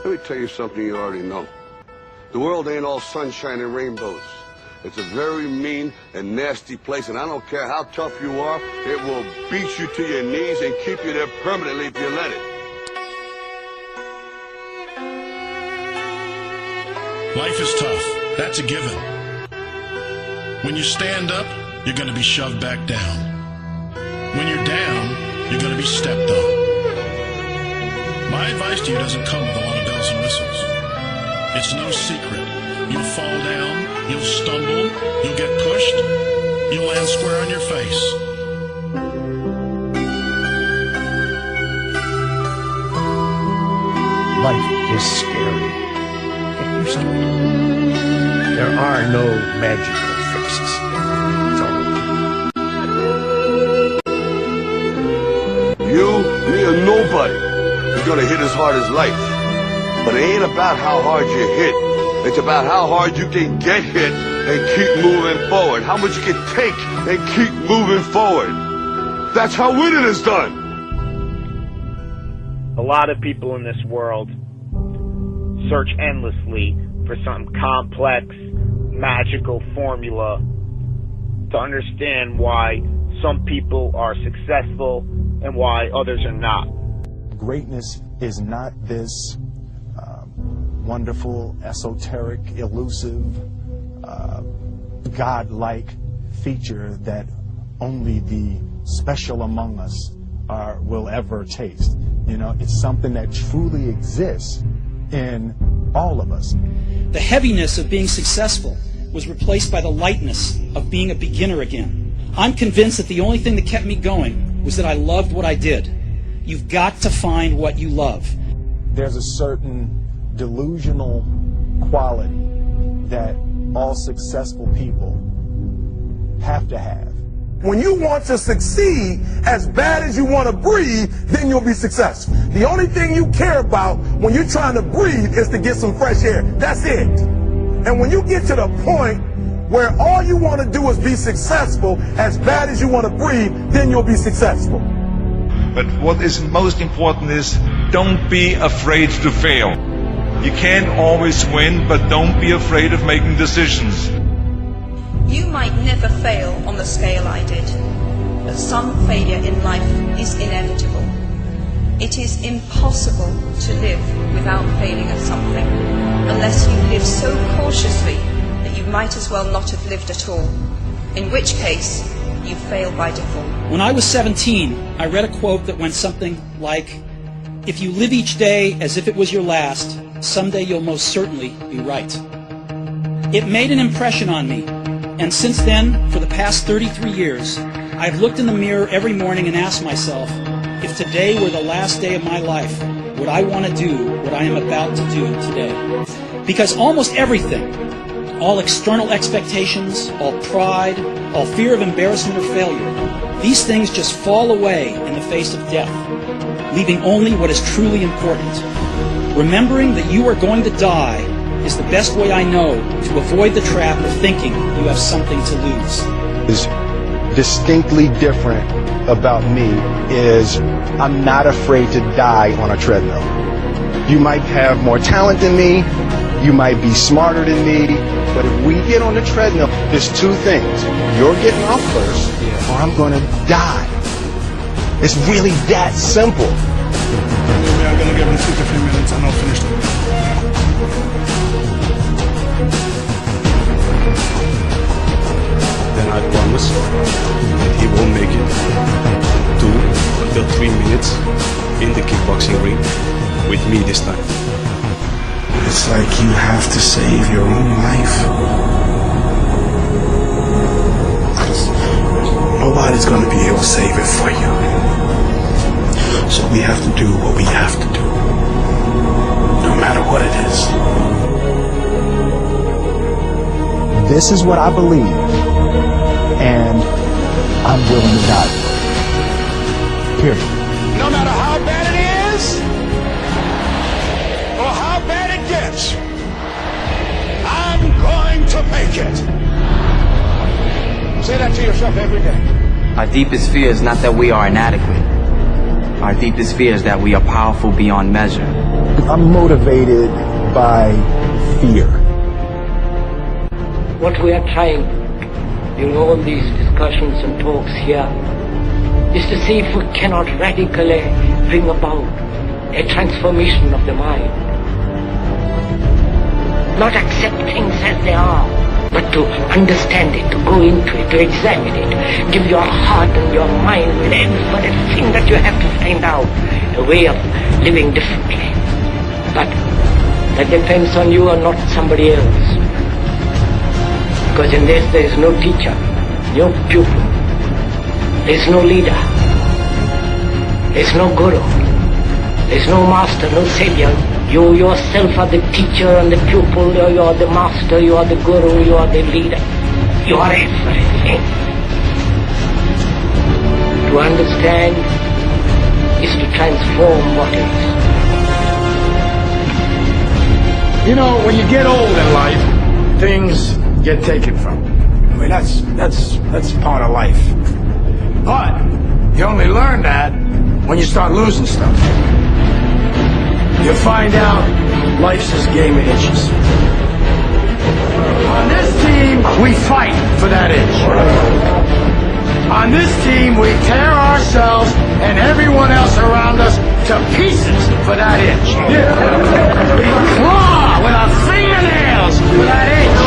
Let me tell you something you already know. The world ain't all sunshine and rainbows. It's a very mean and nasty place, and I don't care how tough you are, it will beat you to your knees and keep you there permanently if you let it. Life is tough. That's a given. When you stand up, you're going to be shoved back down. When you're down, you're going to be stepped on. My advice to you doesn't come with a lot of bells and whistles. It's no secret. You'll fall down, you'll stumble, you'll get pushed, you'll land square on your face. Life is scary. Get used to it. There are no magical fixes. It's all You, me, or nobody is gonna hit as hard as life. But it ain't about how hard you hit. It's about how hard you can get hit and keep moving forward. How much you can take and keep moving forward. That's how winning is done. A lot of people in this world search endlessly for some complex, magical formula to understand why some people are successful and why others are not. Greatness is not this wonderful, esoteric, elusive, God-like feature that only the special among us will ever taste. You know, it's something that truly exists in all of us. The heaviness of being successful was replaced by the lightness of being a beginner again. I'm convinced that the only thing that kept me going was that I loved what I did. You've got to find what you love. There's a certain delusional quality that all successful people have to have. When you want to succeed as bad as you want to breathe, then you'll be successful. The only thing you care about when you're trying to breathe is to get some fresh air. That's it. And when you get to the point where all you want to do is be successful as bad as you want to breathe, then you'll be successful. But what is most important is don't be afraid to fail. You can't always win, but don't be afraid of making decisions. You might never fail on the scale I did, but some failure in life is inevitable. It is impossible to live without failing at something, unless you live so cautiously that you might as well not have lived at all, in which case you fail by default. When I was 17, I read a quote that went something like, "If you live each day as if it was your last, someday you'll most certainly be right." It made an impression on me, and since then, for the past 33 years, I've looked in the mirror every morning and asked myself, if today were the last day of my life, would I want to do what I am about to do today? Because almost everything, all external expectations, all pride, all fear of embarrassment or failure, these things just fall away in the face of death, leaving only what is truly important. Remembering that you are going to die is the best way I know to avoid the trap of thinking you have something to lose. Is distinctly different about me is I'm not afraid to die on a treadmill. You might have more talent than me, you might be smarter than me, but if we get on the treadmill, there's two things. You're getting off first, or I'm going to die. It's really that simple. We are going to give him 2 to 3 minutes and I'll finish it. Then I promise that he will make it 2 until 3 minutes in the kickboxing ring with me this time. It's like you have to save your own life. Nobody's gonna be able to save it for you. So we have to do what we have to do, no matter what it is. This is what I believe, and I'm willing to die. Period. No matter how bad it is, or how bad it gets, I'm going to make it. Say that to yourself every day. Our deepest fear is not that we are inadequate. Our deepest fear is that we are powerful beyond measure. I'm motivated by fear. What we are trying during all these discussions and talks here is to see if we cannot radically bring about a transformation of the mind. Not accept things as they are, but to understand it, to go into it, to examine it, give your heart and your mind with everything that you have to find out a way of living differently. But that depends on you and not somebody else. Because in this there is no teacher, no pupil, there is no leader, there is no guru, there is no master, no savior. You yourself are the teacher and the pupil, you are the master, you are the guru, you are the leader. You are everything. To understand is to transform what is. You know, when you get old in life, things get taken from you. I mean, that's part of life. But you only learn that when you start losing stuff. You find out life's this game of inches. On this team, we fight for that inch. On this team, we tear ourselves and everyone else around us to pieces for that inch. We claw with our fingernails for that inch.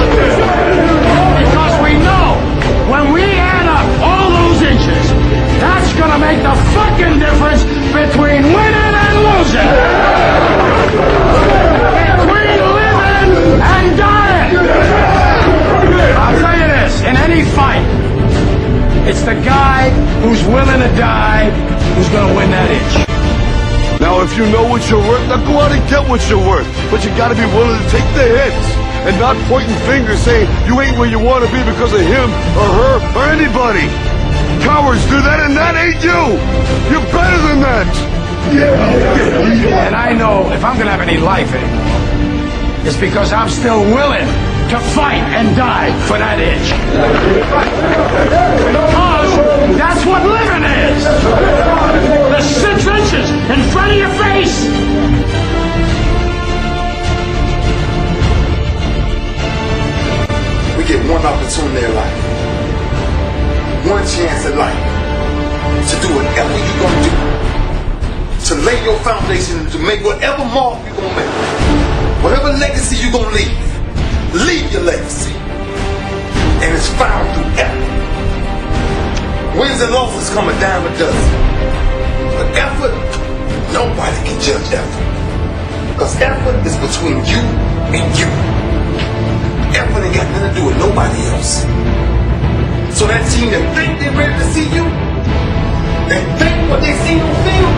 Because we know when we add up all those inches, that's gonna make the fucking difference between winning and losing. Between living and dying. I'll tell you this, in any fight, it's the guy who's willing to die who's gonna win that inch. Now, if you know what you're worth, now go out and get what you're worth. But you gotta be willing to take the hits and not pointing fingers saying you ain't where you want to be because of him or her or anybody. Cowards do that, and that ain't you. You're better than that. Yeah. And I know if I'm gonna have any life anymore, it's because I'm still willing to fight and die for that itch. Because that's what living is. The 6 inches in front of your face. We get one opportunity in life, one chance in life to do whatever you're gonna do, to lay your foundation, to make whatever mark you're gonna make, whatever legacy you're gonna leave your legacy, and it's found through effort. Wins and losses come a dime a dozen, but effort, nobody can judge effort, because effort is between you and you. Effort ain't got nothing to do with nobody else. So that team that think they're ready to see you, and think what they see on film,